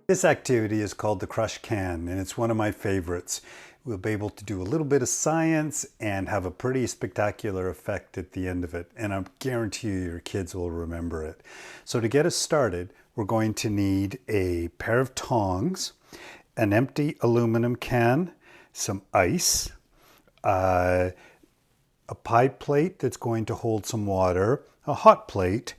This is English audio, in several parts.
This activity is called the crush can, and it's one of my favorites. We'll be able to do a little bit of science and have a pretty spectacular effect at the end of it, and I guarantee you your kids will remember it. So to get us started, we're going to need a pair of tongs, an empty aluminum can, some ice, a pie plate that's going to hold some water, a hot plate,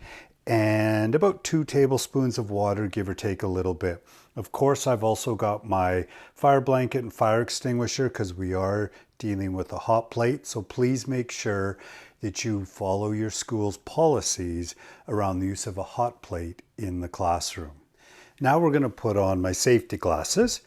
and about 2 tablespoons of water, give or take a little bit. Of course, I've also got my fire blanket and fire extinguisher because we are dealing with a hot plate. So please make sure that you follow your school's policies around the use of a hot plate in the classroom. Now we're going to put on my safety glasses.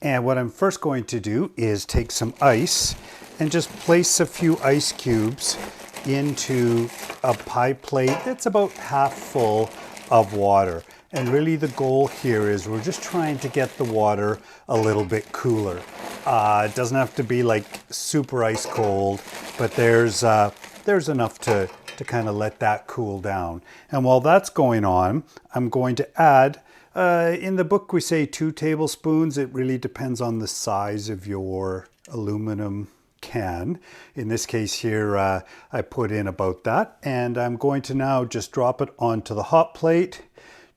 And what I'm first going to do is take some ice and just place a few ice cubes into a pie plate that's about half full of water. And really the goal here is we're just trying to get the water a little bit cooler. It doesn't have to be like super ice cold, but there's enough to kind of let that cool down. And while that's going on, I'm going to add, in the book we say 2 tablespoons. It really depends on the size of your aluminum can. In this case here, I put in about that, and I'm going to now just drop it onto the hot plate,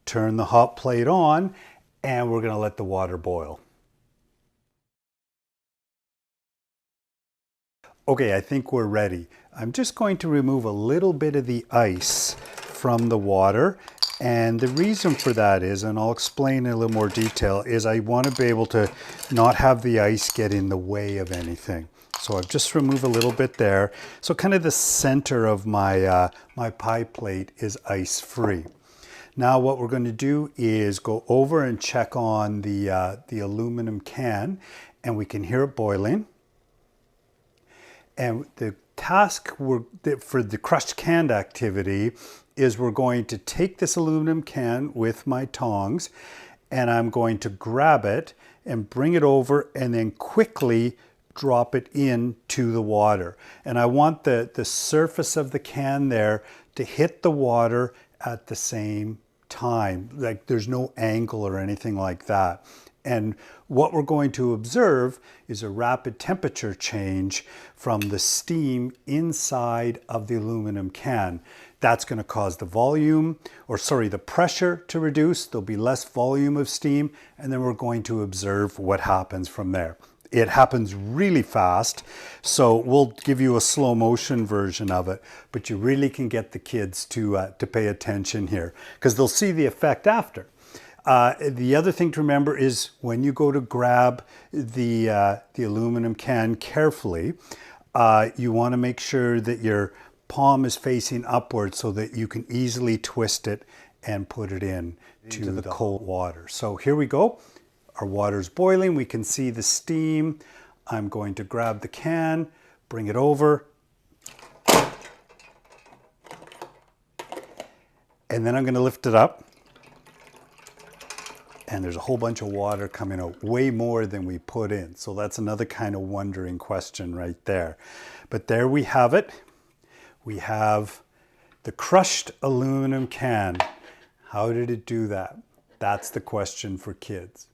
turn the hot plate on, and we're going to let the water boil. Okay, I think we're ready. I'm just going to remove a little bit of the ice from the water, and the reason for that is, and I'll explain in a little more detail, is I want to be able to not have the ice get in the way of anything. So I've just removed a little bit there. So kind of the center of my, my pie plate is ice free. Now what we're going to do is go over and check on the aluminum can, and we can hear it boiling. And the task for the crushed can activity is we're going to take this aluminum can with my tongs, and I'm going to grab it and bring it over and then quickly drop it into the water. And I want the surface of the can there to hit the water at the same time. Like there's no angle or anything like that. And what we're going to observe is a rapid temperature change from the steam inside of the aluminum can. That's going to cause the pressure to reduce. There'll be less volume of steam, and then we're going to observe what happens from there. It happens really fast, so we'll give you a slow motion version of it, but you really can get the kids to pay attention here because they'll see the effect after. The other thing to remember is when you go to grab the aluminum can carefully, you want to make sure that your palm is facing upwards so that you can easily twist it and put it into the cold water. So here we go. Our water's boiling. We can see the steam. I'm going to grab the can, bring it over, and then I'm going to lift it up. And there's a whole bunch of water coming out, way more than we put in. So that's another kind of wondering question right there. But there we have it. We have the crushed aluminum can. How did it do that? That's the question for kids.